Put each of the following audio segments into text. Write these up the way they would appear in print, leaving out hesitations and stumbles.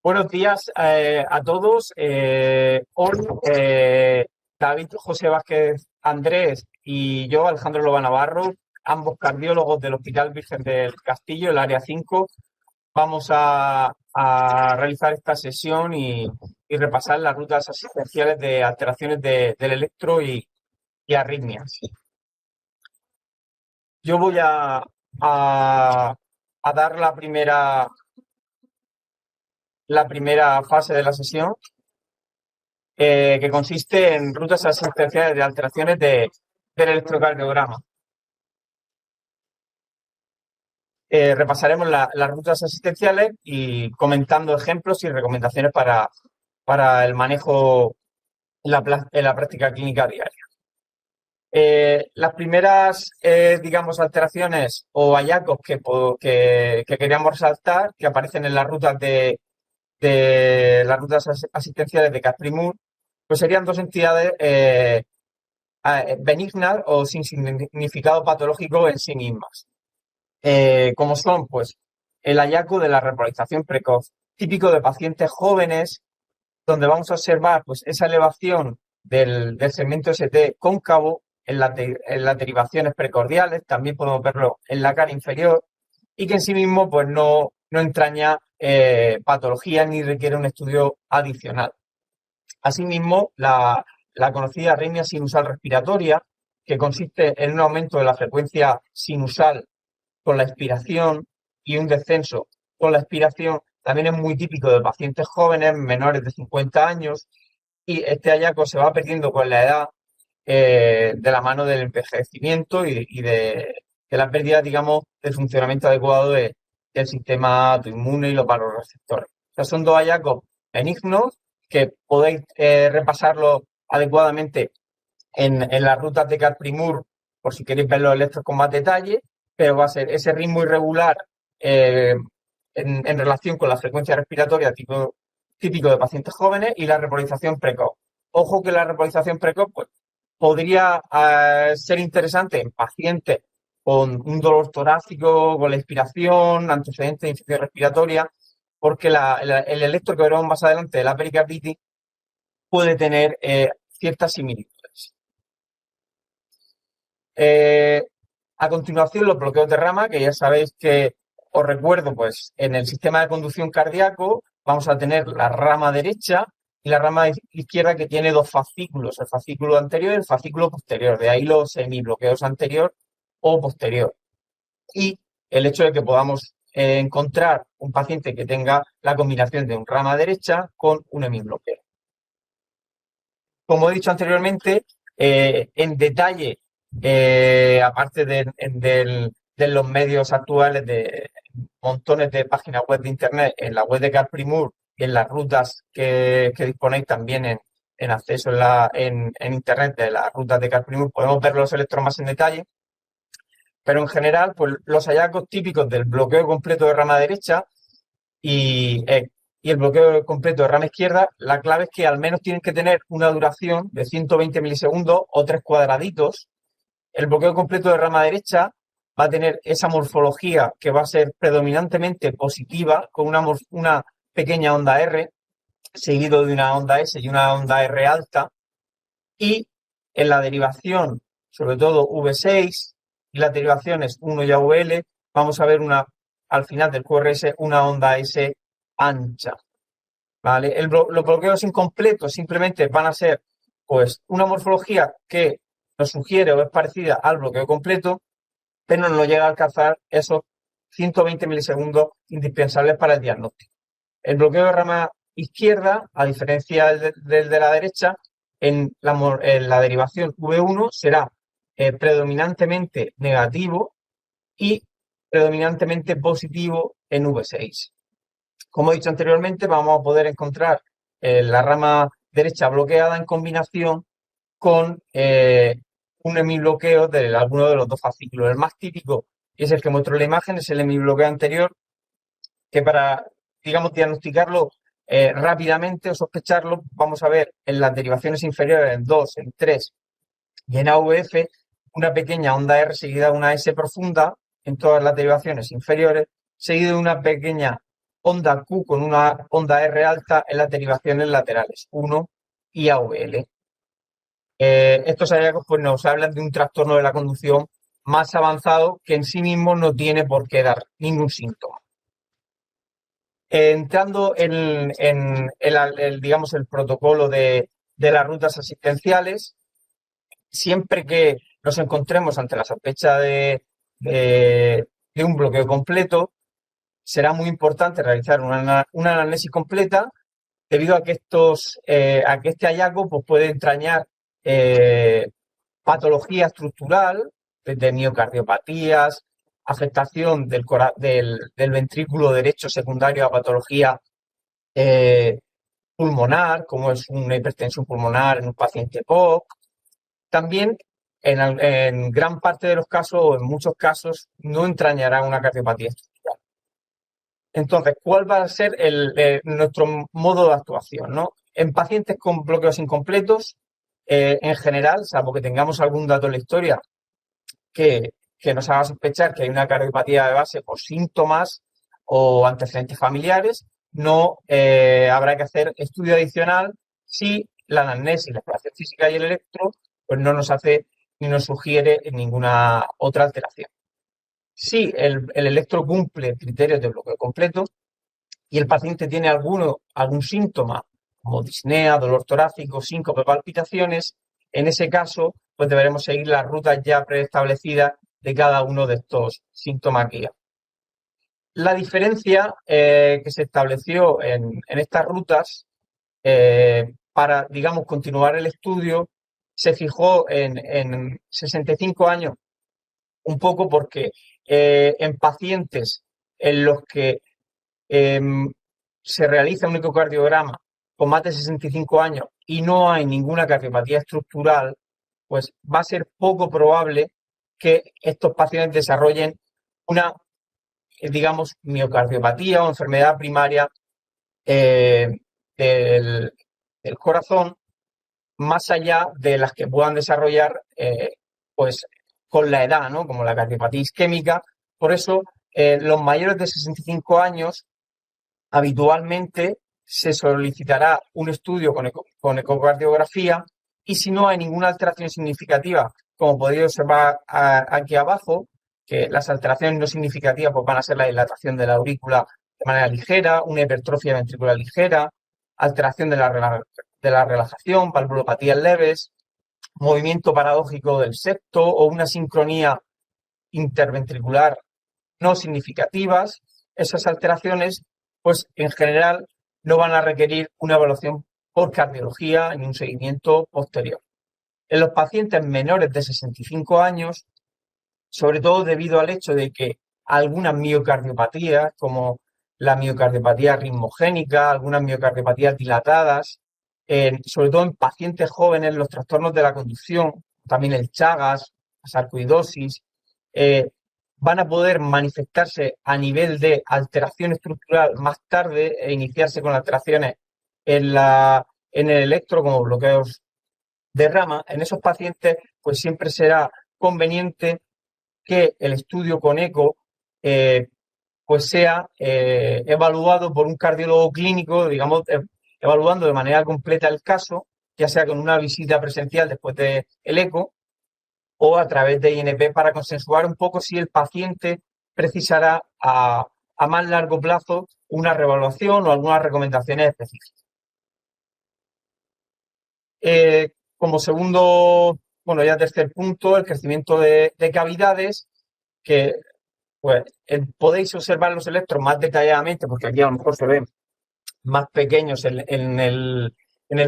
Buenos días a todos. Hoy David José Vázquez Andrés y yo, Alejandro Loba Navarro, ambos cardiólogos del Hospital Virgen del Castillo, el área 5, vamos a realizar esta sesión y repasar las rutas asistenciales de alteraciones del electro y arritmias. Yo voy a dar la primera fase de la sesión, que consiste en rutas asistenciales de alteraciones del electrocardiograma. Repasaremos las rutas asistenciales y comentando ejemplos y recomendaciones para el manejo en la práctica clínica diaria. Las primeras, digamos, alteraciones o hallazgos que queríamos resaltar, que aparecen en las rutas de las rutas asistenciales de Caprimur, pues serían dos entidades benignas o sin significado patológico en sí mismas, como son pues el hallazgo de la repolarización precoz, típico de pacientes jóvenes, donde vamos a observar pues esa elevación del segmento ST cóncavo en las derivaciones precordiales, también podemos verlo en la cara inferior, y que en sí mismo pues no entraña patología ni requiere un estudio adicional. Asimismo, la conocida arritmia sinusal respiratoria, que consiste en un aumento de la frecuencia sinusal con la expiración y un descenso con la expiración, también es muy típico de pacientes jóvenes, menores de 50 años, y este hallazgo se va perdiendo con la edad, de la mano del envejecimiento y de la pérdida, digamos, del funcionamiento adecuado del sistema autoinmune y los vasoreceptores. O sea, son dos hallazgos benignos que podéis repasarlo adecuadamente en las rutas de Caprimur por si queréis ver los electros con más detalle, pero va a ser ese ritmo irregular en relación con la frecuencia respiratoria típico de pacientes jóvenes y la repolarización precoz. Ojo que la repolarización precoz pues, podría ser interesante en pacientes con un dolor torácico, con la inspiración, antecedentes de infección respiratoria, porque el electro que veremos más adelante de la pericarditis puede tener ciertas similitudes. A continuación, los bloqueos de rama, que ya sabéis que os recuerdo, pues en el sistema de conducción cardíaco vamos a tener la rama derecha y la rama izquierda, que tiene dos fascículos, el fascículo anterior y el fascículo posterior, de ahí los semibloqueos anterior o posterior. Y el hecho de que podamos encontrar un paciente que tenga la combinación de un rama derecha con un hemibloqueo. Como he dicho anteriormente, en detalle, aparte de los medios actuales, de montones de páginas web de internet, en la web de Caprimur y en las rutas que disponéis también en acceso en internet de las rutas de Caprimur, podemos ver los electros más en detalle. Pero en general, pues los hallazgos típicos del bloqueo completo de rama derecha y el bloqueo completo de rama izquierda, la clave es que al menos tienen que tener una duración de 120 milisegundos o 3 cuadraditos. El bloqueo completo de rama derecha va a tener esa morfología que va a ser predominantemente positiva, con una pequeña onda R, seguido de una onda S y una onda R alta. Y en la derivación, sobre todo V6, y las derivaciones 1 y AVL, vamos a ver al final del QRS una onda S ancha. ¿Vale? Los bloqueos incompletos simplemente van a ser pues una morfología que nos sugiere o es parecida al bloqueo completo, pero no llega a alcanzar esos 120 milisegundos indispensables para el diagnóstico. El bloqueo de rama izquierda, a diferencia del de la derecha, en la derivación V1 será predominantemente negativo y predominantemente positivo en V6. Como he dicho anteriormente, vamos a poder encontrar la rama derecha bloqueada en combinación con un hemibloqueo de alguno de los dos fascículos. El más típico, y es el que muestro en la imagen, es el hemibloqueo anterior, que para, digamos, diagnosticarlo rápidamente o sospecharlo, vamos a ver en las derivaciones inferiores, en 2, en 3 y en AVF, una pequeña onda R seguida de una S profunda en todas las derivaciones inferiores, seguido de una pequeña onda Q con una onda R alta en las derivaciones laterales, 1 y AVL. Estos hallazgos pues, nos hablan de un trastorno de la conducción más avanzado que en sí mismo no tiene por qué dar ningún síntoma. Entrando digamos, el protocolo de las rutas asistenciales, siempre que nos encontremos ante la sospecha de un bloqueo completo, será muy importante realizar una anamnesis completa debido a que a que este hallazgo pues, puede entrañar patología estructural, desde miocardiopatías, afectación del ventrículo derecho secundario a patología eh, pulmonar, como es una hipertensión pulmonar en un paciente POC. También, en gran parte de los casos, o en muchos casos, no entrañará una cardiopatía estructural. Entonces, ¿cuál va a ser nuestro modo de actuación, ¿no? En pacientes con bloqueos incompletos, en general, salvo que tengamos algún dato en la historia que nos haga sospechar que hay una cardiopatía de base por síntomas o antecedentes familiares, no habrá que hacer estudio adicional si la anamnesis, la exploración física y el electro pues no nos hace ni nos sugiere ninguna otra alteración. Si el electro cumple criterios de bloqueo completo y el paciente tiene algún síntoma como disnea, dolor torácico, síncope, palpitaciones, en ese caso pues deberemos seguir las rutas ya preestablecidas de cada uno de estos síntomas guía. La diferencia que se estableció en estas rutas para, digamos, continuar el estudio se fijó en 65 años, un poco porque en pacientes en los que se realiza un ecocardiograma con más de 65 años y no hay ninguna cardiopatía estructural, pues va a ser poco probable que estos pacientes desarrollen una, digamos, miocardiopatía o enfermedad primaria eh, del, del corazón, más allá de las que puedan desarrollar pues con la edad, ¿no? Como la cardiopatía isquémica. Por eso, los mayores de 65 años habitualmente se solicitará un estudio con ecocardiografía y si no hay ninguna alteración significativa, como podéis observar aquí abajo, que las alteraciones no significativas pues, van a ser la dilatación de la aurícula de manera ligera, una hipertrofia ventricular ligera, alteración de la relajación, valvulopatías leves, movimiento paradójico del septo o una sincronía interventricular no significativas. Esas alteraciones, pues en general no van a requerir una evaluación por cardiología ni un seguimiento posterior. En los pacientes menores de 65 años, sobre todo debido al hecho de que algunas miocardiopatías, como la miocardiopatía ritmogénica, algunas miocardiopatías dilatadas, sobre todo en pacientes jóvenes, los trastornos de la conducción, también el Chagas, la sarcoidosis, van a poder manifestarse a nivel de alteración estructural más tarde e iniciarse con alteraciones en el electro como bloqueos de rama. En esos pacientes, pues siempre será conveniente que el estudio con eco pues sea evaluado por un cardiólogo clínico, digamos, evaluando de manera completa el caso, ya sea con una visita presencial después del eco o a través de INP para consensuar un poco si el paciente precisará a más largo plazo una reevaluación o algunas recomendaciones específicas. Como segundo, bueno, ya tercer punto, el crecimiento de cavidades, que pues podéis observar los electros más detalladamente, porque aquí a lo mejor se ven más pequeños en el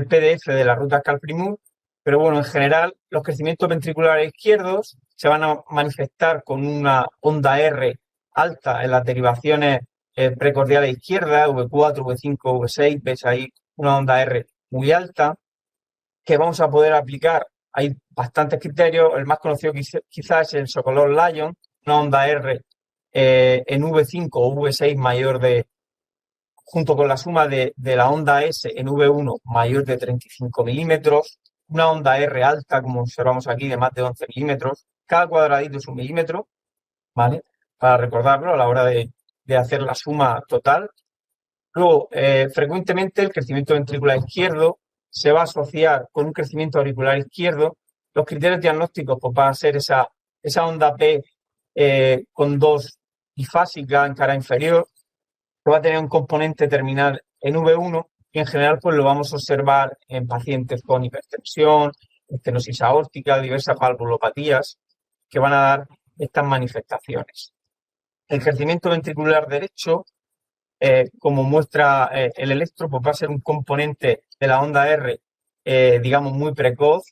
PDF de la ruta Calprimur, pero bueno, en general los crecimientos ventriculares izquierdos se van a manifestar con una onda R alta en las derivaciones precordiales izquierdas, V4, V5, V6, ves ahí una onda R muy alta, que vamos a poder aplicar. Hay bastantes criterios, el más conocido quizás es el Sokolov Lion, una onda R en V5 o V6 mayor junto con la suma de la onda S en V1 mayor de 35 milímetros, una onda R alta, como observamos aquí, de más de 11 milímetros. Cada cuadradito es 1 milímetro, ¿vale? Para recordarlo a la hora de hacer la suma total. Luego, frecuentemente el crecimiento ventricular izquierdo se va a asociar con un crecimiento auricular izquierdo. Los criterios diagnósticos pues, van a ser esa onda P con dos bifásicas en cara inferior, que va a tener un componente terminal en V1 y en general pues lo vamos a observar en pacientes con hipertensión, estenosis aórtica, diversas valvulopatías que van a dar estas manifestaciones. El crecimiento ventricular derecho, como muestra el electro, pues va a ser un componente de la onda R, digamos, muy precoz,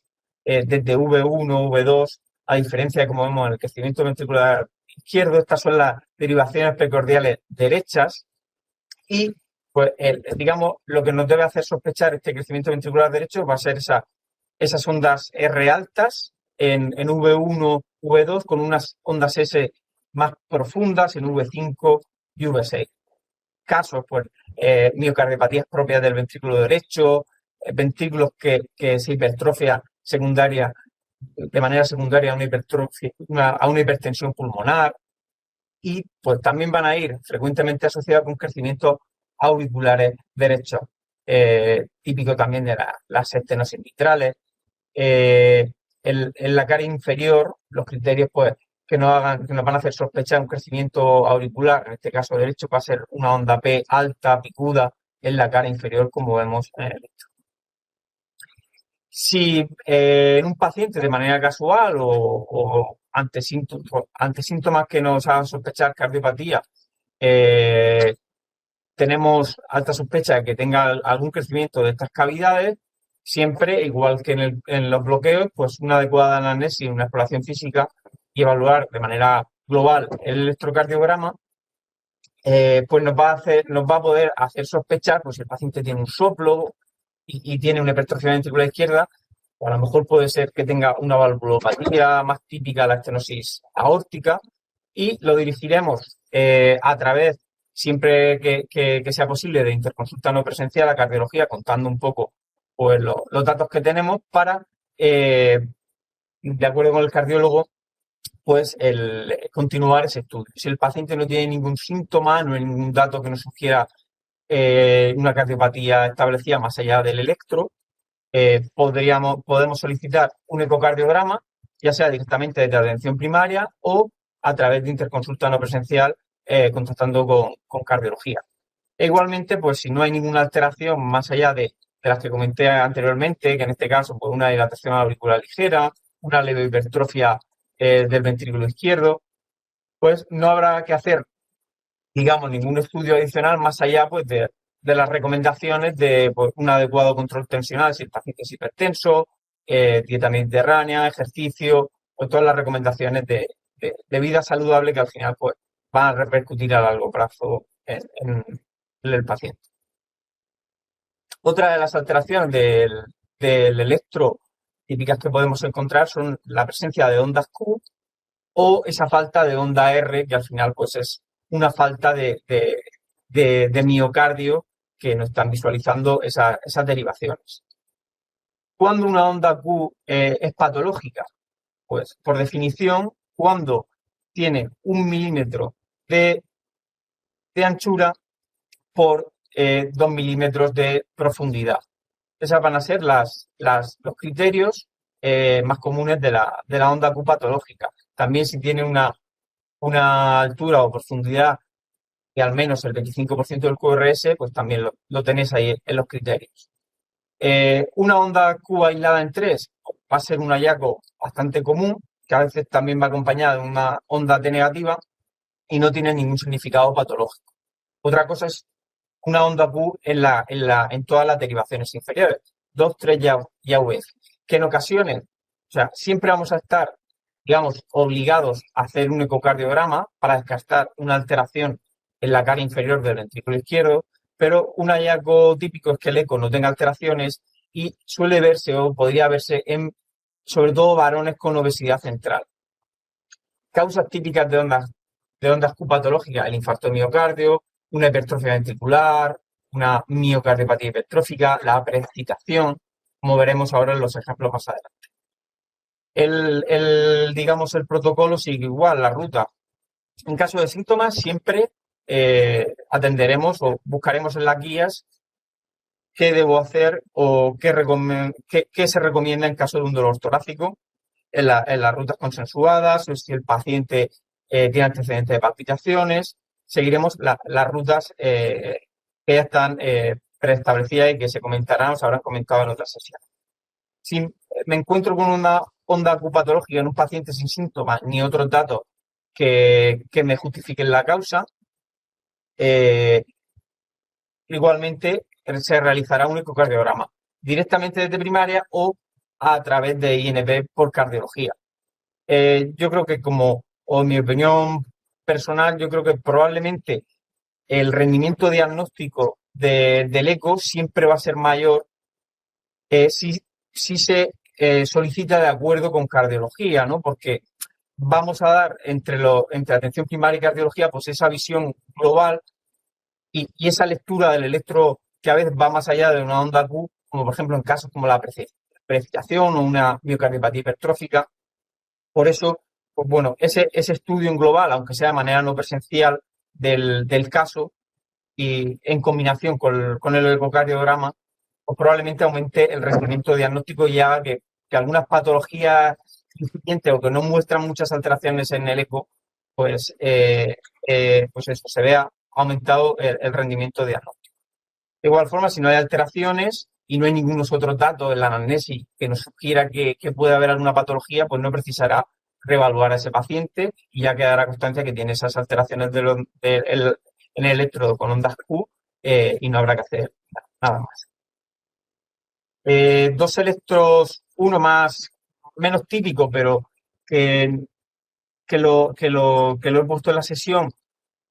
desde V1, V2, a diferencia de como vemos en el crecimiento ventricular izquierdo. Estas son las derivaciones precordiales derechas y, pues, digamos, lo que nos debe hacer sospechar este crecimiento ventricular derecho va a ser esas ondas R altas en V1, V2, con unas ondas S más profundas en V5 y V6. Casos, pues, miocardiopatías propias del ventrículo derecho, ventrículos que se hipertrofia secundaria, de manera secundaria a una hipertensión pulmonar, y pues también van a ir frecuentemente asociados con crecimientos auriculares derechos, típico también de las estenosis mitrales. En la cara inferior, los criterios pues que nos van a hacer sospechar un crecimiento auricular, en este caso derecho, va a ser una onda P alta, picuda, en la cara inferior, como vemos en el electro. Si en un paciente de manera casual o ante síntomas que nos hagan sospechar cardiopatía, tenemos alta sospecha de que tenga algún crecimiento de estas cavidades, siempre, igual que en los bloqueos, pues una adecuada anamnesis, una exploración física y evaluar de manera global el electrocardiograma, pues nos va a poder hacer sospechar, pues si el paciente tiene un soplo y tiene una hipertrofia ventricular izquierda, o a lo mejor puede ser que tenga una valvulopatía más típica de la estenosis aórtica, y lo dirigiremos a través, siempre que sea posible, de interconsulta no presencial a cardiología, contando un poco pues, los datos que tenemos para, de acuerdo con el cardiólogo, pues continuar ese estudio. Si el paciente no tiene ningún síntoma, no hay ningún dato que nos sugiera una cardiopatía establecida más allá del electro, podemos solicitar un ecocardiograma, ya sea directamente desde la atención primaria o a través de interconsulta no presencial, contactando con cardiología. E igualmente, pues si no hay ninguna alteración más allá de las que comenté anteriormente, que en este caso, pues una dilatación auricular ligera, una leve hipertrofia del ventrículo izquierdo, pues no habrá que hacer, digamos, ningún estudio adicional más allá pues de las recomendaciones de pues, un adecuado control tensional si el paciente es hipertenso, dieta mediterránea, ejercicio, pues todas las recomendaciones de vida saludable que al final pues van a repercutir a largo plazo en el paciente. Otra de las alteraciones del electro típicas que podemos encontrar son la presencia de ondas Q o esa falta de onda R, que al final pues es una falta de miocardio que nos están visualizando esas derivaciones. ¿Cuándo una onda Q es patológica? Pues por definición, cuando tiene 1 milímetro de anchura por 2 milímetros de profundidad. Esas van a ser los criterios más comunes de la onda Q patológica. También si tiene una altura o profundidad de al menos el 25% del QRS, pues también lo tenéis ahí en los criterios. Una onda Q aislada en 3 va a ser un hallazgo bastante común, que a veces también va acompañada de una onda T negativa y no tiene ningún significado patológico. Otra cosa es una onda Q en todas las derivaciones inferiores, 2, 3 y AV, que en ocasiones, o sea, siempre vamos a estar, digamos, obligados a hacer un ecocardiograma para descartar una alteración en la cara inferior del ventrículo izquierdo, pero un hallazgo típico es que el eco no tenga alteraciones y suele verse o podría verse en, sobre todo, varones con obesidad central. Causas típicas de ondas Q patológicas: el infarto de miocardio, una hipertrofia ventricular, una miocardiopatía hipertrófica, la preexcitación, como veremos ahora en los ejemplos más adelante. Digamos, el protocolo sigue igual, la ruta. En caso de síntomas, siempre atenderemos o buscaremos en las guías qué debo hacer o qué se recomienda en caso de un dolor torácico en las rutas consensuadas, o si el paciente tiene antecedentes de palpitaciones. Seguiremos las rutas que ya están preestablecidas y que se comentarán o se habrán comentado en otras sesiones. Si me encuentro con una onda acupatológica en un paciente sin síntomas ni otros datos que me justifiquen la causa, igualmente se realizará un ecocardiograma directamente desde primaria o a través de INP por cardiología. Yo creo que o en mi opinión personal, yo creo que probablemente el rendimiento diagnóstico del eco siempre va a ser mayor si se solicita de acuerdo con cardiología, ¿no? Porque vamos a dar entre atención primaria y cardiología, pues esa visión global y esa lectura del electro que a veces va más allá de una onda Q, como por ejemplo en casos como la precipitación o una miocardiopatía hipertrófica. Por eso, pues bueno, ese estudio en global, aunque sea de manera no presencial del caso y en combinación con el ecocardiograma, pues probablemente aumente el rendimiento diagnóstico y haga que algunas patologías incipientes o que no muestran muchas alteraciones en el eco, pues eso, se vea aumentado el rendimiento diagnóstico. De igual forma, si no hay alteraciones y no hay ningunos otros datos en la anamnesis que nos sugiera que puede haber alguna patología, pues no precisará reevaluar a ese paciente y ya quedará constancia que tiene esas alteraciones en el electrodo con ondas Q y no habrá que hacer nada más. Dos electros, uno menos típico, pero que lo he puesto en la sesión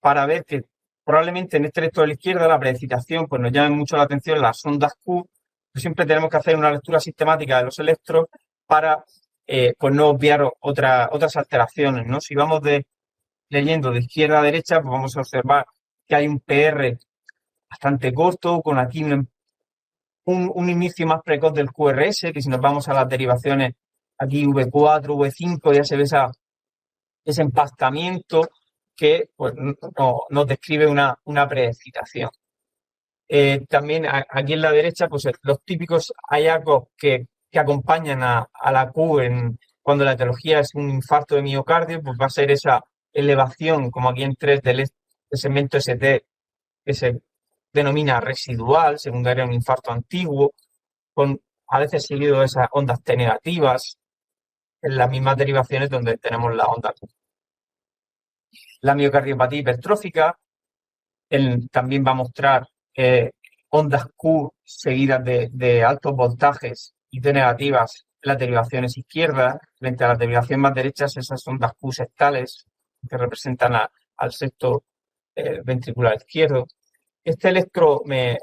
para ver que probablemente en este electrodo de la izquierda la precipitación pues nos llame mucho la atención las ondas Q. Pues siempre tenemos que hacer una lectura sistemática de los electros para pues no obviar otras alteraciones, ¿no? Si vamos leyendo de izquierda a derecha, pues vamos a observar que hay un PR bastante corto, con aquí un inicio más precoz del QRS, que si nos vamos a las derivaciones, aquí V4, V5, ya se ve ese empastamiento que pues, nos describe una preexcitación. También aquí en la derecha, pues los típicos hallazgos que acompañan a la Q cuando la etiología es un infarto de miocardio, pues va a ser esa elevación, como aquí en 3 del segmento ST, que se denomina residual, secundaria a un infarto antiguo, con a veces seguido de esas ondas T negativas, en las mismas derivaciones donde tenemos la onda Q. La miocardiopatía hipertrófica también va a mostrar ondas Q seguidas de altos voltajes y T negativas en las derivaciones izquierdas, frente a las derivaciones más derechas, esas ondas Q sectales que representan al septo ventricular izquierdo. Este electro me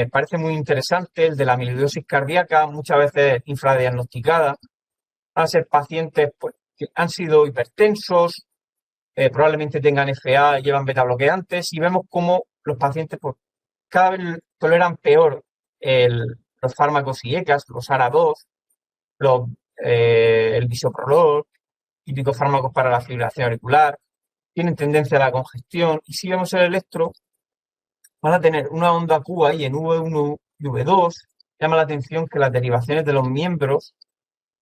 parece muy interesante, el de la amiloidosis cardíaca, muchas veces infradiagnosticada. Van a ser pacientes pues, que han sido hipertensos, probablemente tengan FA, llevan beta bloqueantes y vemos cómo los pacientes pues, cada vez toleran peor los fármacos IECAS, los ARA2, el bisoprolol, típicos fármacos para la fibrilación auricular, tienen tendencia a la congestión y si vemos el electro, van a tener una onda Q ahí en V1 y V2. Llama la atención que las derivaciones de los miembros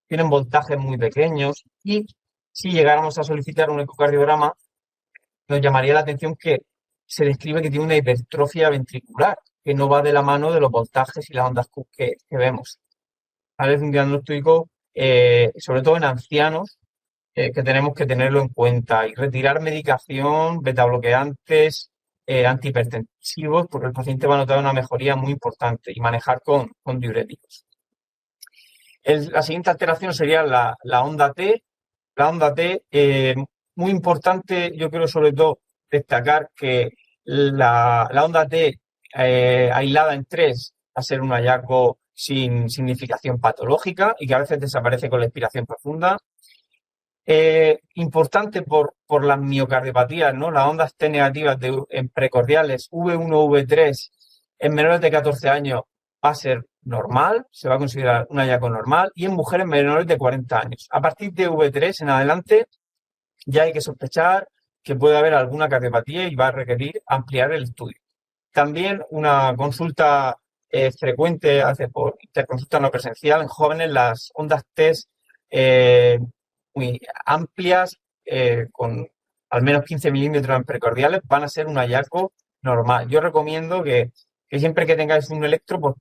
tienen voltajes muy pequeños y si llegáramos a solicitar un ecocardiograma, nos llamaría la atención que se describe que tiene una hipertrofia ventricular, que no va de la mano de los voltajes y las ondas Q que vemos. Es un diagnóstico, sobre todo en ancianos, que tenemos que tenerlo en cuenta y retirar medicación, betabloqueantes, antihipertensivos, porque el paciente va a notar una mejoría muy importante y manejar con diuréticos. La siguiente alteración sería la onda T. La onda T, muy importante, yo quiero sobre todo destacar que la onda T aislada en 3 va a ser un hallazgo sin significación patológica y que a veces desaparece con la expiración profunda. Importante por las miocardiopatías, ¿no? Las ondas T negativas en precordiales V1, V3 en menores de 14 años va a ser normal, se va a considerar un hallazgo normal y en mujeres menores de 40 años. A partir de V3 en adelante ya hay que sospechar que puede haber alguna cardiopatía y va a requerir ampliar el estudio. También una consulta frecuente hace por interconsulta no presencial en jóvenes, las ondas TES muy amplias, con al menos 15 milímetros en precordiales, van a ser un hallazgo normal. Yo recomiendo que siempre que tengáis un electro pues,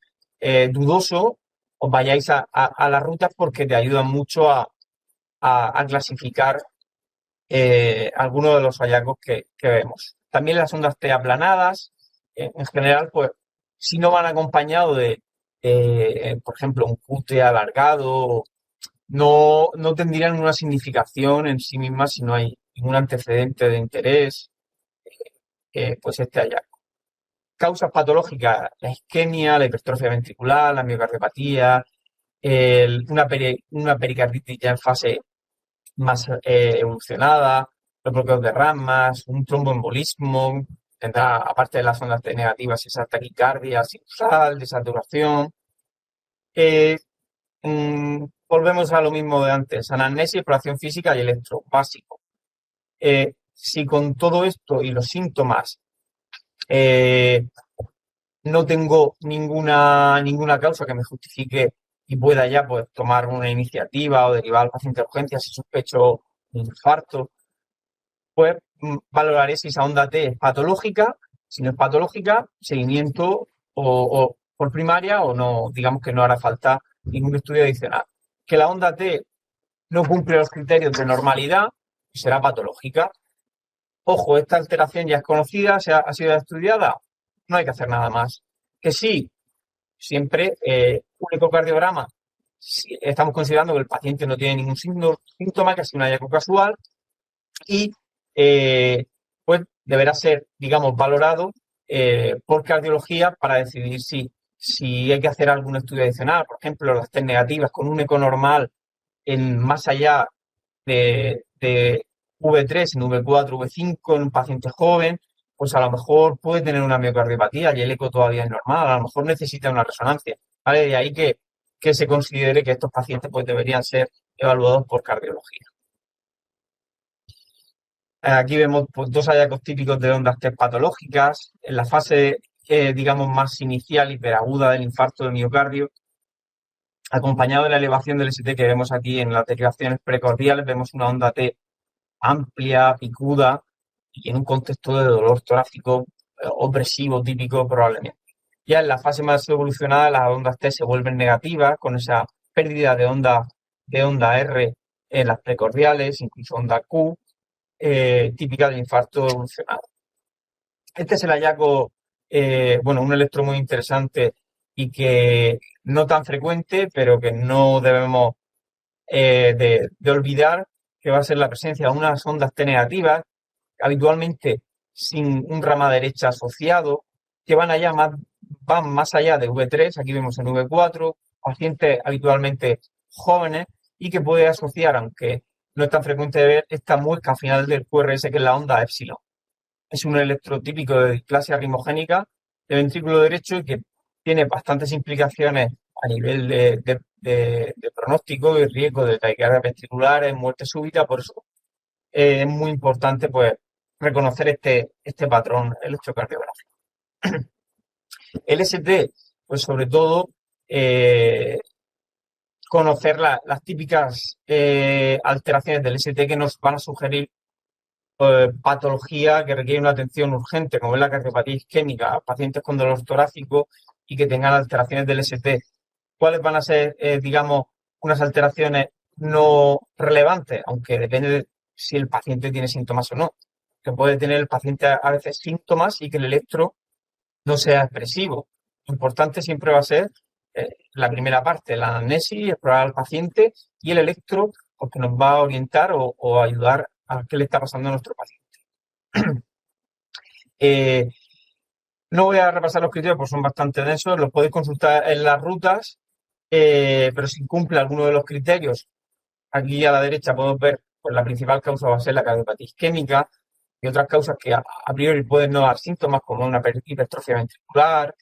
dudoso, os vayáis a las rutas porque te ayudan mucho a clasificar algunos de los hallazgos que vemos. También las ondas T aplanadas, en general, pues, si no van acompañados de, por ejemplo, un QT alargado, no tendrían una significación en sí mismas si no hay ningún antecedente de interés, pues este hallazgo. Causas patológicas, la isquemia, la hipertrofia ventricular, la miocardiopatía, una pericarditis ya en fase más evolucionada, los bloqueos de ramas, un tromboembolismo, tendrá, aparte de las ondas T negativas, esa taquicardia sinusal, desaturación. Eh, Volvemos a lo mismo de antes, anamnesis, exploración física y electro, básico. Si con todo esto y los síntomas eh, no tengo ninguna causa que me justifique y pueda ya pues tomar una iniciativa o derivar al paciente a urgencias si sospecho un infarto, pues valoraré si esa onda T es patológica, si no es patológica, seguimiento o por primaria o no, digamos que no hará falta ningún estudio adicional. Que la onda T no cumple los criterios de normalidad, será patológica. Ojo, esta alteración ya es conocida, ha sido estudiada, no hay que hacer nada más. Que sí, siempre un ecocardiograma, si estamos considerando que el paciente no tiene ningún síntoma, que ha sido un hallazgo casual, y pues deberá ser, digamos, valorado por cardiología para decidir si hay que hacer algún estudio adicional. Por ejemplo, las test negativas con un eco normal en más allá de V3, en V4, V5, en un paciente joven, pues a lo mejor puede tener una miocardiopatía y el eco todavía es normal, a lo mejor necesita una resonancia, ¿vale? De ahí que se considere que estos pacientes pues deberían ser evaluados por cardiología. Aquí vemos pues, dos hallazgos típicos de ondas T patológicas. En la fase, digamos, más inicial, hiperaguda del infarto del miocardio, acompañado de la elevación del ST que vemos aquí en las derivaciones precordiales, vemos una onda T amplia, picuda y en un contexto de dolor torácico opresivo típico probablemente. Ya en la fase más evolucionada, las ondas T se vuelven negativas con esa pérdida de onda R en las precordiales, incluso onda Q, típica del infarto evolucionado. Este es el hallazgo, bueno, un electro muy interesante y que no tan frecuente, pero que no debemos de olvidar, que va a ser la presencia de unas ondas T negativas, habitualmente sin un rama derecha asociado, que van más allá de V3, aquí vemos en V4, pacientes habitualmente jóvenes y que puede asociar, aunque no es tan frecuente de ver, esta muesca final del QRS que es la onda epsilon. Es un electro típico de displasia rimogénica del ventrículo derecho y que tiene bastantes implicaciones a nivel de pronóstico y riesgo de taquicardia ventricular, muerte súbita. Por eso es muy importante pues reconocer este patrón electrocardiográfico. El ST, pues sobre todo, conocer las típicas alteraciones del ST que nos van a sugerir patología que requiere una atención urgente, como es la cardiopatía isquémica, pacientes con dolor torácico y que tengan alteraciones del ST. ¿Cuáles van a ser, digamos, unas alteraciones no relevantes? Aunque depende de si el paciente tiene síntomas o no. Que puede tener el paciente a veces síntomas y que el electro no sea expresivo. Lo importante siempre va a ser la primera parte, la anamnesis, explorar al paciente y el electro, porque nos va a orientar o ayudar a qué le está pasando a nuestro paciente. No voy a repasar los criterios porque son bastante densos, los podéis consultar en las rutas, pero si cumple alguno de los criterios, aquí a la derecha podemos ver pues la principal causa va a ser la cardiopatía isquémica y otras causas que a priori pueden no dar síntomas como una hipertrofia ventricular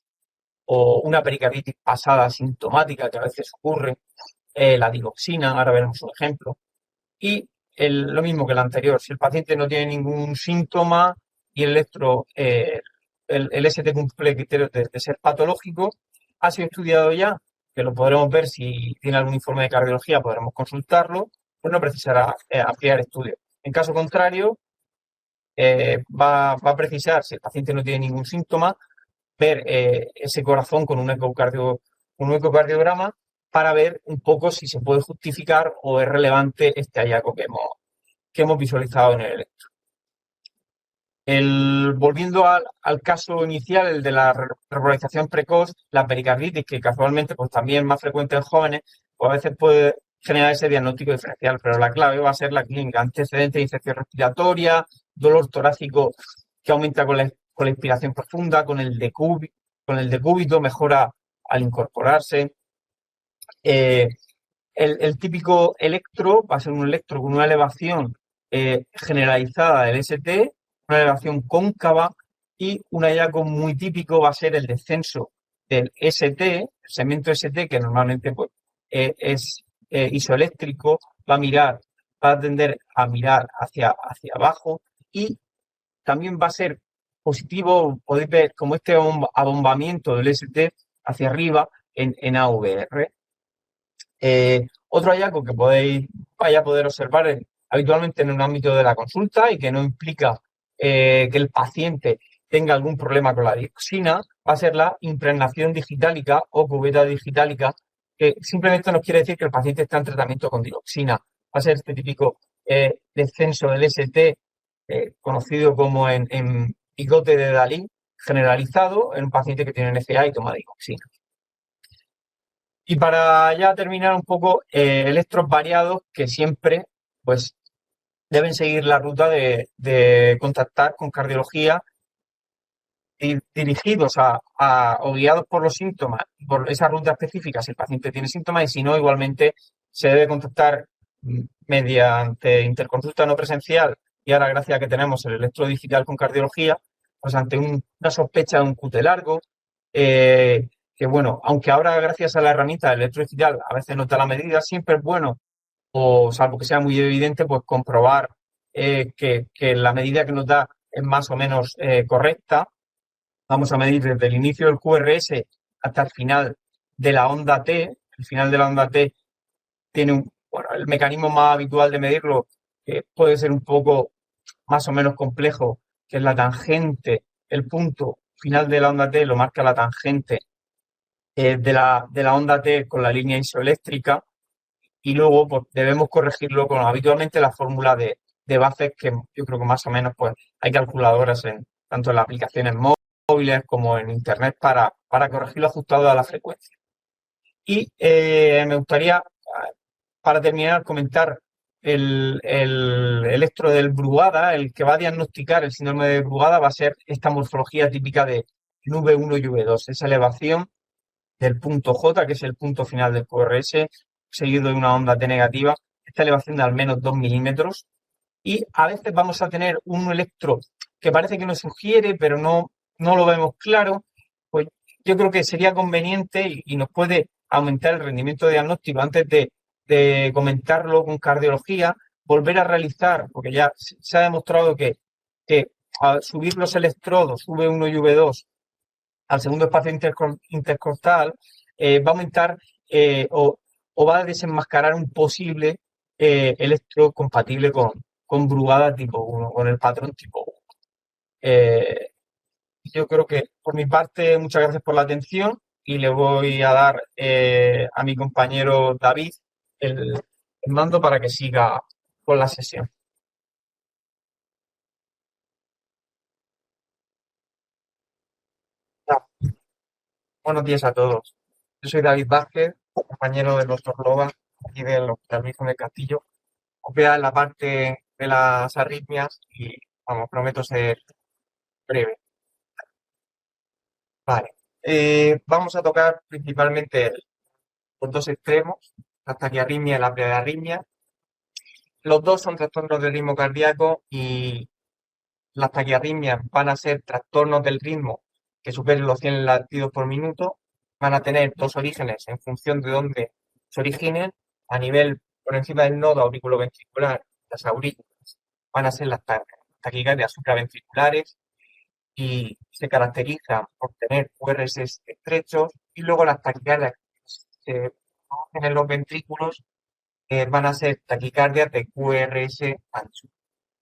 o una pericarditis pasada sintomática que a veces ocurre, la digoxina, ahora veremos un ejemplo. Y lo mismo que el anterior. Si el paciente no tiene ningún síntoma y el electro, el ST cumple criterios de ser patológico, ha sido estudiado ya, que lo podremos ver si tiene algún informe de cardiología, podremos consultarlo, pues no precisará ampliar estudios. En caso contrario, va a precisar, si el paciente no tiene ningún síntoma, ver ese corazón con un ecocardiograma para ver un poco si se puede justificar o es relevante este hallazgo que hemos visualizado en el electro. Volviendo al caso inicial, el de la repolarización precoz, la pericarditis, que casualmente pues, también es más frecuente en jóvenes, pues a veces puede generar ese diagnóstico diferencial, pero la clave va a ser la clínica, antecedentes de infección respiratoria, dolor torácico que aumenta con la inspiración profunda, con el decúbito, mejora al incorporarse. El típico electro va a ser un electro con una elevación generalizada del ST, una elevación cóncava y un hallazgo muy típico va a ser el descenso del ST, el segmento ST, que normalmente pues, es isoeléctrico, va a tender a mirar hacia abajo y también va a ser positivo, podéis ver como este abombamiento del ST hacia arriba en AVR. Otro hallazgo que vaya a poder observar habitualmente en un ámbito de la consulta y que no implica que el paciente tenga algún problema con la dioxina, va a ser la impregnación digitálica o cubeta digitálica, que simplemente nos quiere decir que el paciente está en tratamiento con dioxina. Va a ser este típico descenso del ST, conocido como en picote de Dalí, generalizado en un paciente que tiene NSA y toma dioxina. Y para ya terminar un poco, electros variados que siempre pues, deben seguir la ruta de contactar con cardiología dirigidos o guiados por los síntomas, por esa ruta específica si el paciente tiene síntomas y si no, igualmente se debe contactar mediante interconsulta no presencial y ahora gracias a que tenemos el electro digital con cardiología, pues ante una sospecha de un QT largo, que bueno, aunque ahora gracias a la herramienta del electro digital a veces no da la medida, siempre es bueno, o salvo que sea muy evidente, pues comprobar que la medida que nos da es más o menos correcta. Vamos a medir desde el inicio del QRS hasta el final de la onda T. El final de la onda T tiene el mecanismo más habitual de medirlo, que puede ser un poco más o menos complejo, que es la tangente. El punto final de la onda T lo marca la tangente de la onda T con la línea isoeléctrica y luego pues, debemos corregirlo con habitualmente la fórmula de bases que yo creo que más o menos pues hay calculadoras tanto en las aplicaciones móviles como en internet para corregirlo ajustado a la frecuencia. Y me gustaría, para terminar, comentar el electro del Brugada, el que va a diagnosticar el síndrome de Brugada va a ser esta morfología típica de V1 y V2, esa elevación del punto J, que es el punto final del QRS, seguido de una onda T negativa, esta elevación de al menos 2 milímetros. Y a veces vamos a tener un electro que parece que nos sugiere, pero no lo vemos claro. Pues yo creo que sería conveniente y nos puede aumentar el rendimiento de diagnóstico antes de comentarlo con cardiología, volver a realizar, porque ya se ha demostrado que al subir los electrodos V1 y V2 al segundo espacio intercostal, va a aumentar o va a desenmascarar un posible electro compatible con Brugada tipo 1, con el patrón tipo 1. Yo creo que por mi parte, muchas gracias por la atención y le voy a dar a mi compañero David el mando para que siga con la sesión. Buenos días a todos. Yo soy David Vázquez, compañero del doctor Loba y del Hospital Virgen del Castillo. Os voy a dar la parte de las arritmias y, vamos, prometo ser breve. Vale. Vamos a tocar principalmente los dos extremos, la taquiarritmia y la breviarritmia. Los dos son trastornos del ritmo cardíaco y las taquiarritmias van a ser trastornos del ritmo que superen los 100 latidos por minuto. Van a tener dos orígenes en función de dónde se originen, a nivel por encima del nodo auriculoventricular las aurículas. Van a ser las taquicardias supraventriculares y se caracterizan por tener QRS estrechos, y luego las taquicardias que se producen en los ventrículos van a ser taquicardias de QRS ancho.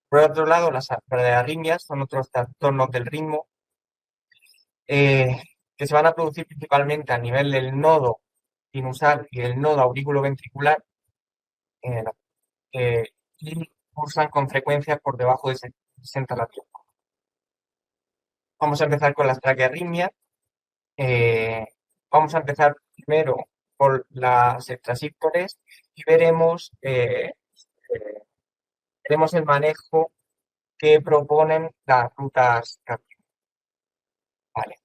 Por otro lado, las arritmias son otros trastornos del ritmo eh, que se van a producir principalmente a nivel del nodo sinusal y del nodo auriculoventricular, eh, eh, y cursan con frecuencias por debajo de 60 latidos. Vamos a empezar con las traquearritmias. Eh, Vamos a empezar primero por las extrasístoles y veremos el manejo que proponen las rutas cardíacas. Vale.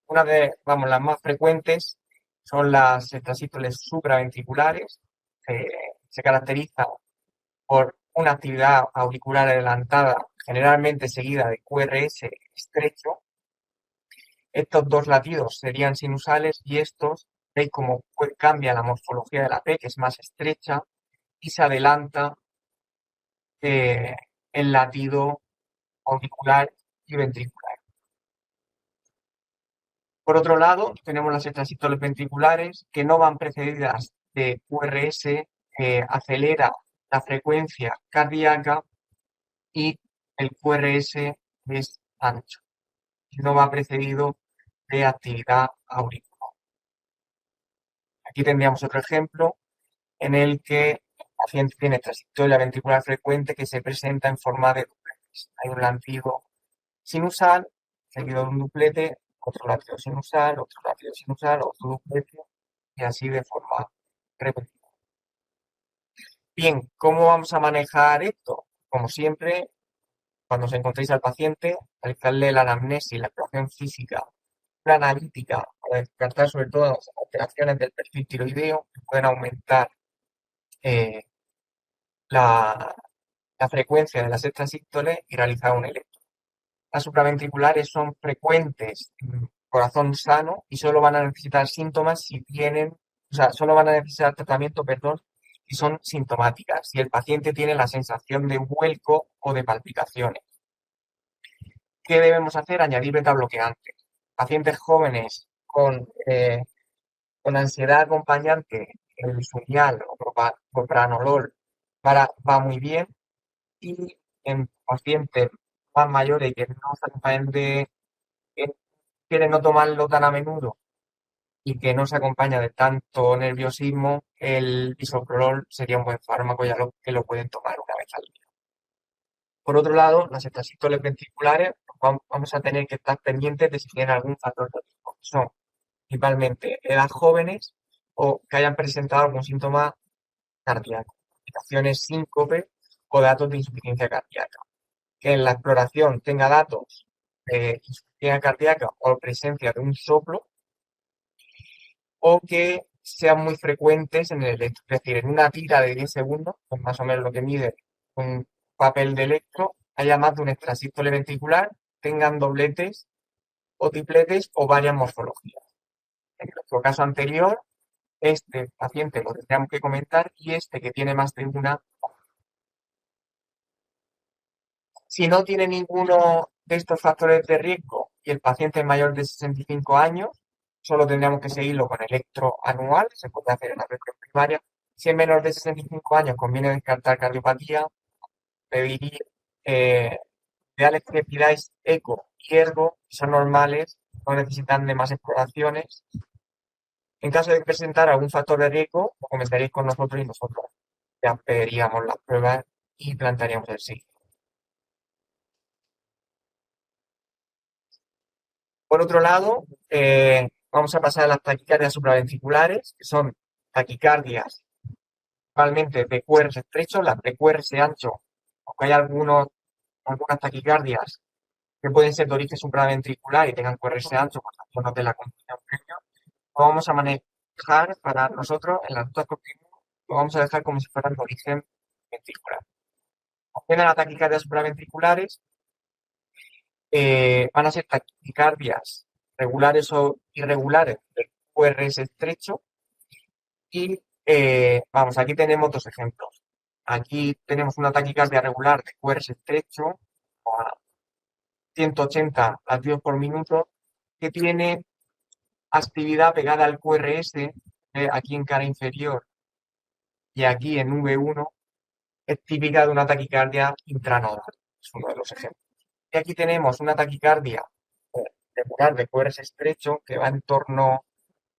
Una de, vamos, las más frecuentes son las extrasístoles supraventriculares. Eh, Se caracterizan por una actividad auricular adelantada, generalmente seguida de QRS estrecho. Estos dos latidos serían sinusales y estos, veis cómo cambia la morfología de la P, que es más estrecha, y se adelanta eh, el latido auricular y ventricular. Por otro lado, tenemos las extrasístoles ventriculares que no van precedidas de QRS, acelera la frecuencia cardíaca y el QRS es ancho, no va precedido de actividad auricular. Aquí tendríamos otro ejemplo en el que el paciente tiene extrasístole ventricular frecuente que se presenta en forma de dupletes. Hay un latido sinusal, seguido de un duplete, otro latido sinusal, otro duplete, y así de forma repetida. Bien, ¿cómo vamos a manejar esto? Como siempre, cuando os encontréis al paciente, realizarle la anamnesis, la exploración física, la analítica, para descartar sobre todo las alteraciones del perfil tiroideo que pueden aumentar eh, la, la frecuencia de las extrasístoles y realizar un electro. Las supraventriculares son frecuentes en corazón sano y solo van a necesitar síntomas si tienen, o sea, solo van a necesitar tratamiento, perdón, si son sintomáticas, si el paciente tiene la sensación de vuelco o de palpitaciones. ¿Qué debemos hacer? Añadir beta bloqueantes. Pacientes jóvenes con ansiedad acompañante, el Sunyal o propranolol va muy bien, y en pacientes más mayores que no se acompañan que quieren no tomarlo tan a menudo y que no se acompaña de tanto nerviosismo, el bisoprolol sería un buen fármaco, que lo pueden tomar una vez al día. Por otro lado, las extrasístoles ventriculares, vamos a tener que estar pendientes de si tienen algún factor de riesgo. Son principalmente edad jóvenes o que hayan presentado algún síntoma cardíaco, palpitaciones, síncope o datos de insuficiencia cardíaca. Que en la exploración tenga datos de insuficiencia cardíaca o presencia de un soplo, o que sean muy frecuentes en el electro. Es decir, en una tira de 10 segundos, que es más o menos lo que mide un papel de electro, haya más de un extrasístole ventricular, tengan dobletes o tripletes o varias morfologías. En nuestro caso anterior, este paciente lo tendríamos que comentar y este que tiene más de una. Si no tiene ninguno de estos factores de riesgo y el paciente es mayor de 65 años, solo tendríamos que seguirlo con electro anual, se puede hacer en la región primaria. Si es menor de 65 años, conviene descartar cardiopatía, pedir reales que pidáis eco y ergo, son normales, no necesitan de más exploraciones. En caso de presentar algún factor de riesgo, lo comentaréis con nosotros y nosotros ya pediríamos las pruebas y plantearíamos el sí. Por otro lado, vamos a pasar a las taquicardias supraventriculares, que son taquicardias principalmente de QRS estrecho, las de QRS ancho, aunque hay algunas taquicardias que pueden ser de origen supraventricular y tengan QRS ancho por trastornos de la conducción previa, lo vamos a manejar para nosotros en las rutas continuas, lo vamos a dejar como si fueran de origen ventricular. Tienen las taquicardias supraventriculares, van a ser taquicardias regulares o irregulares de QRS estrecho y vamos, aquí tenemos dos ejemplos. Aquí tenemos una taquicardia regular de QRS estrecho a 180 latidos por minuto que tiene actividad pegada al QRS, aquí en cara inferior y aquí en V1, es típica de una taquicardia intranodal. Es uno de los ejemplos. Y aquí tenemos una taquicardia eh, regular de QRS estrecho que va en torno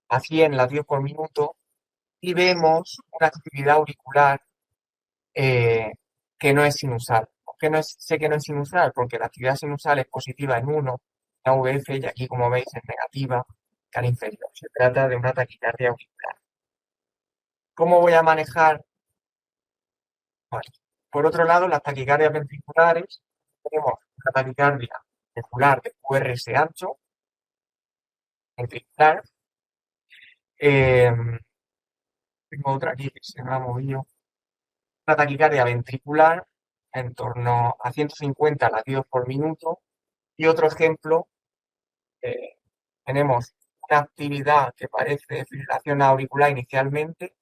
a 100 latidos por minuto y vemos una actividad auricular eh, que no es sinusal. ¿Por qué sé que no es sinusal? Porque la actividad sinusal es positiva en 1, la VF, y aquí, como veis, es negativa, cara inferior. Se trata de una taquicardia auricular. ¿Cómo voy a manejar? Bueno, por otro lado, las taquicardias ventriculares, tenemos una taquicardia ventricular de QRS ancho, ventricular. eh, Tengo otra aquí que se me ha movido. Una taquicardia ventricular en torno a 150 latidos por minuto. Y otro ejemplo, eh, tenemos una actividad que parece fibrilación auricular inicialmente,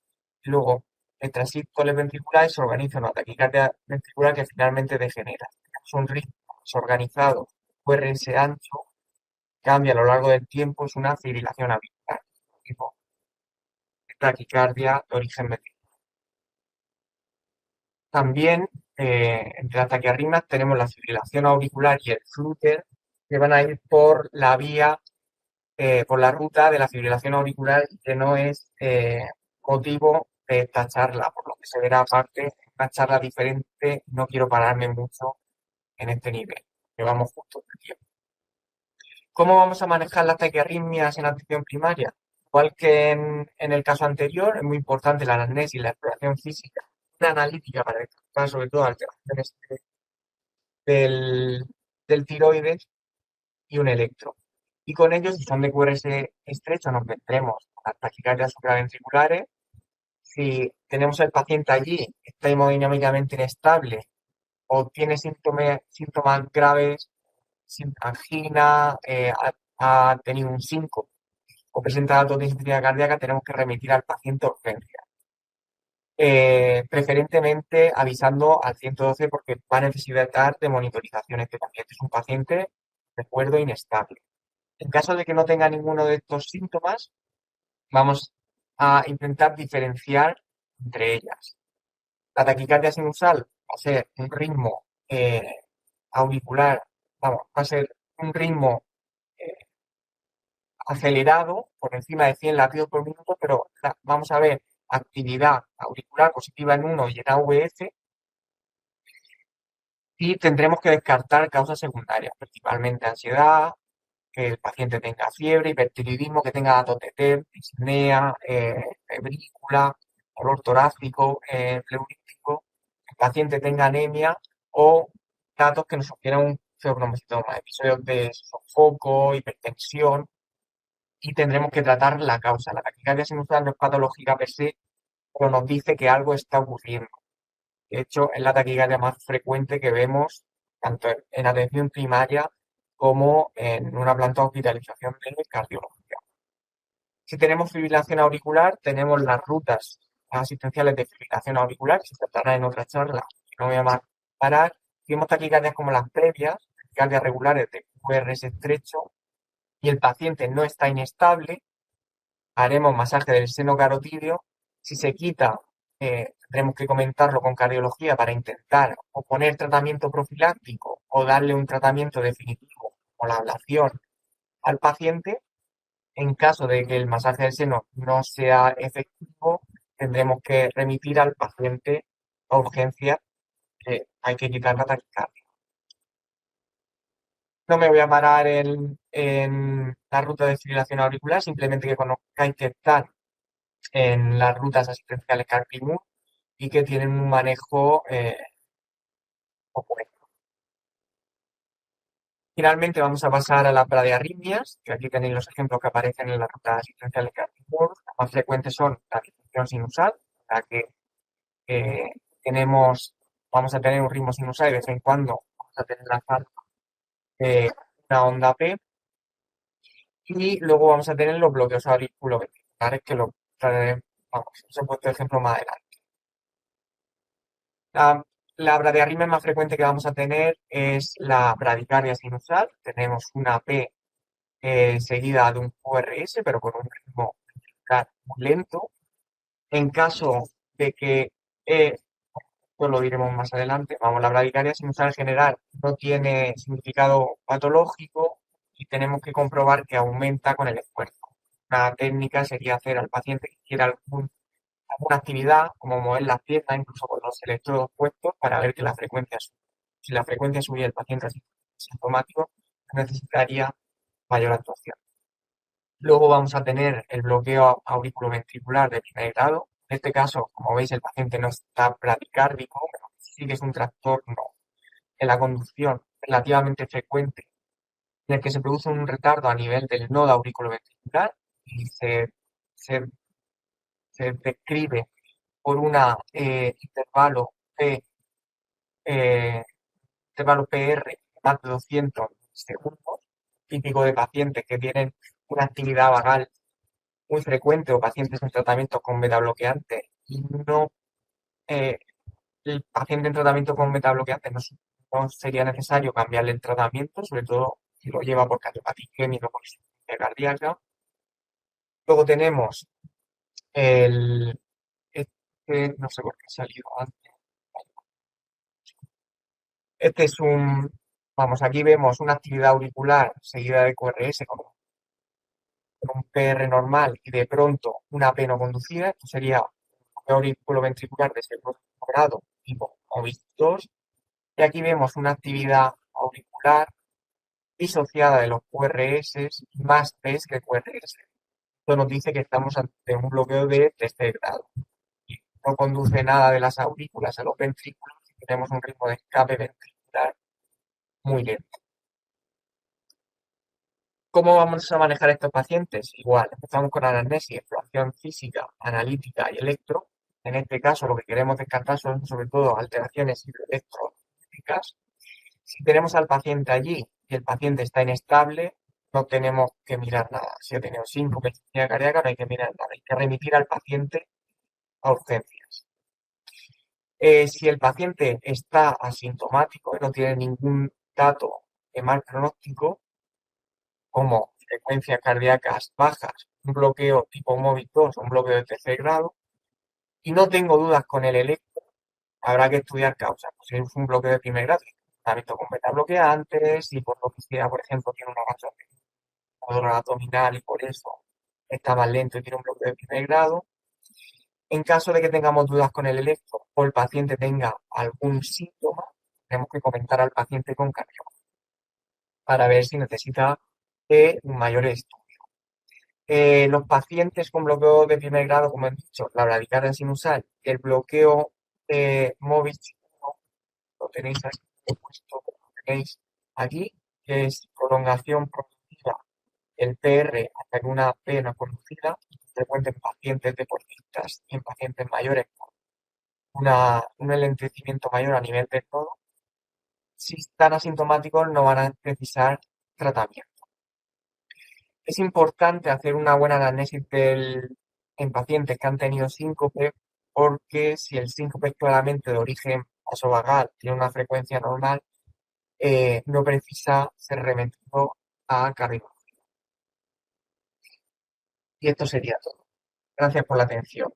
y luego entre sístoles ventriculares se organiza una taquicardia ventricular que finalmente degenera. Es un ritmo desorganizado, QRS ancho, cambia a lo largo del tiempo, es una fibrilación auricular, tipo taquicardia de origen ventricular. También, entre las taquiarritmias tenemos la fibrilación auricular y el flúter, que van a ir por la vía, por la ruta de la fibrilación auricular, que no es motivo de esta charla, por lo que se verá aparte, una charla diferente, no quiero pararme mucho en este nivel, que vamos justo de tiempo. ¿Cómo vamos a manejar las taquiarritmias en atención primaria? Igual que en el caso anterior, es muy importante la anamnesis y la exploración física, una analítica para detectar sobre todo alteraciones del, del tiroides y un electro. Y con ellos, si son de QRS estrecho, nos vendremos a las taquicardias supraventriculares. Si tenemos al paciente allí, está hemodinámicamente inestable o tiene síntomas graves, angina, ha tenido un 5 o presenta datos de insuficiencia cardíaca, tenemos que remitir al paciente a urgencia. Preferentemente avisando al 112 porque va a necesitar de monitorización este paciente. Es un paciente, recuerdo, inestable. En caso de que no tenga ninguno de estos síntomas, vamos a intentar diferenciar entre ellas. La taquicardia sinusal va a ser un ritmo auricular, vamos, va a ser un ritmo eh, acelerado por encima de 100 latidos por minuto, pero vamos a ver actividad auricular positiva en 1 y en AVF, y tendremos que descartar causas secundarias, principalmente ansiedad, que el paciente tenga fiebre, hipertiroidismo, que tenga datos de TEP, disnea, febrícula, dolor torácico, pleurítico, que el paciente tenga anemia o datos que nos sugieran un feocrimocytoma, episodios de sofoco, hipertensión, y tendremos que tratar la causa. La taquicardia sinusal no es patológica per se, pero nos dice que algo está ocurriendo. De hecho, es la taquicardia más frecuente que vemos tanto en atención primaria como en una planta de hospitalización de cardiología. Si tenemos fibrilación auricular, tenemos las rutas asistenciales de fibrilación auricular, que se tratará en otra charla, que no voy a parar. Tenemos taquicardias como las previas, taquicardias regulares de QRS estrecho, y el paciente no está inestable, haremos masaje del seno carotídeo. Si se quita, tendremos que comentarlo con cardiología para intentar o poner tratamiento profiláctico o darle un tratamiento definitivo o la ablación al paciente. En caso de que el masaje del seno no sea efectivo, tendremos que remitir al paciente a urgencia, que hay que quitar la taquicardia. No me voy a parar en la ruta de fibrilación auricular, simplemente que conozcáis que están en las rutas asistenciales CAR-PIMU y que tienen un manejo opuesto. Finalmente vamos a pasar a las bradiarritmias, que aquí tenéis los ejemplos que aparecen en las rutas asistenciales CAR-PIMU. Las más frecuentes son la disfunción sinusal, la que eh, tenemos, vamos a tener un ritmo sinusal y de vez en cuando vamos a tener la falta de una onda P, y luego vamos a tener los bloqueos auriculoventriculares que lo traeré, vamos, os he puesto ejemplo más adelante. La, la bradiarritmia más frecuente que vamos a tener es la bradicardia sinusal. Tenemos una P seguida de un QRS, pero con un ritmo ventricular muy lento. En caso de que, esto lo diremos más adelante, vamos, la bradicardia sinusal general no tiene significado patológico y tenemos que comprobar que aumenta con el esfuerzo. Una técnica sería hacer al paciente que quiera alguna actividad, como mover las piernas, incluso con los electrodos puestos, para ver que la frecuencia sube. Si la frecuencia sube y el paciente es asintomático, necesitaría mayor actuación. Luego vamos a tener el bloqueo auriculoventricular de primer grado. En este caso, como veis, el paciente no está bradicárdico, pero sí que es un trastorno en la conducción relativamente frecuente, en el que se produce un retardo a nivel del nodo auriculoventricular y se, se describe por una eh, intervalo PR más de 200 segundos, típico de pacientes que tienen una actividad vagal muy frecuente o pacientes en tratamiento con betabloqueantes y no, eh, el paciente en tratamiento con betabloqueantes no sería necesario cambiarle el tratamiento, sobre todo si lo lleva por cardiopatía isquémica o por insuficiencia cardíaca. Luego tenemos el, no sé por qué ha salido antes. Este es vamos, aquí vemos una actividad auricular seguida de QRS con un PR normal y de pronto una P no conducida. Esto sería un auriculoventricular de segundo grado tipo OVIC 2. Y aquí vemos una actividad auricular disociada de los QRS más Ps que QRS. Esto nos dice que estamos ante un bloqueo de tercer grado. No conduce nada de las aurículas a los ventrículos y tenemos un ritmo de escape ventricular muy lento. ¿Cómo vamos a manejar estos pacientes? Igual, empezamos con anamnesis, exploración física, analítica y electro. En este caso, lo que queremos descartar son sobre todo alteraciones electrofísicas. Si tenemos al paciente allí y el paciente está inestable, no tenemos que mirar nada. Si ha tenido síncope, insuficiencia cardíaca, no hay que mirar nada. Hay que remitir al paciente a urgencias. Si el paciente está asintomático y no tiene ningún dato de mal pronóstico, como frecuencias cardíacas bajas, un bloqueo tipo MOVIC 2 o un bloqueo de tercer grado, y no tengo dudas con el electro, habrá que estudiar causas. Pues si es un bloqueo de primer grado, está visto con beta bloqueantes y por lo que sea, por ejemplo, tiene una gastrostomía abdominal y por eso está más lento y tiene un bloqueo de primer grado. En caso de que tengamos dudas con el electro o el paciente tenga algún síntoma, tenemos que comentar al paciente con cardiólogo para ver si necesita un mayor estudio. Los pacientes con bloqueo de primer grado, como he dicho, la bradicardia sinusal, el bloqueo MOVIC, ¿no? Lo tenéis aquí, lo tenéis aquí, que es prolongación progresiva el PR hasta que una P no es conducida, frecuente en pacientes deportistas y en pacientes mayores con un enlentecimiento mayor a nivel del nodo. Si están asintomáticos no van a precisar tratamiento. Es importante hacer una buena anamnesis en pacientes que han tenido síncope, porque si el síncope es claramente de origen vasovagal, tiene una frecuencia normal, no precisa ser remitido a cardiología. Y esto sería todo. Gracias por la atención.